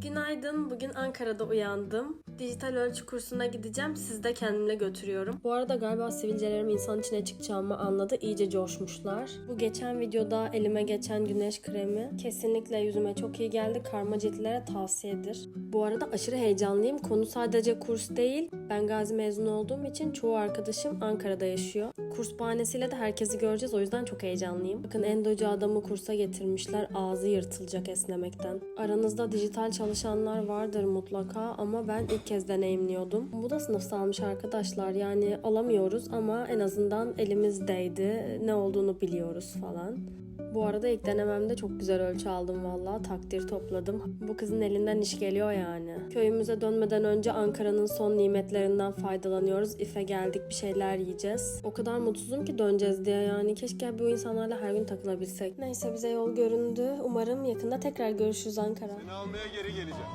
Günaydın. Bugün Ankara'da uyandım. Dijital ölçü kursuna gideceğim. Sizi de kendimle götürüyorum. Bu arada galiba sivilcelerim insan içine çıkacağımı anladı. İyice coşmuşlar. Bu geçen videoda elime geçen güneş kremi kesinlikle yüzüme çok iyi geldi. Karma ciltlere tavsiyedir. Bu arada aşırı heyecanlıyım. Konu sadece kurs değil. Ben Gazi mezunu olduğum için çoğu arkadaşım Ankara'da yaşıyor. Kurs bahanesiyle de herkesi göreceğiz. O yüzden çok heyecanlıyım. Bakın endocu adamı kursa getirmişler. Ağzı yırtılacak esnemekten. Aranızda dijital çalışanlar vardır mutlaka ama ben ilk kez deneyimliyordum. Bu da sınıfsalmış arkadaşlar. Yani alamıyoruz ama en azından elimizdeydi. Ne olduğunu biliyoruz falan. Bu arada ilk denememde çok güzel ölçü aldım valla. Takdir topladım. Bu kızın elinden iş geliyor yani. Köyümüze dönmeden önce Ankara'nın son nimetlerinden faydalanıyoruz. İF'e geldik, bir şeyler yiyeceğiz. O kadar mutsuzum ki döneceğiz diye yani. Keşke bu insanlarla her gün takılabilsek. Neyse bize yol göründü. Umarım yakında tekrar görüşürüz Ankara. Seni almaya geri geleceğim.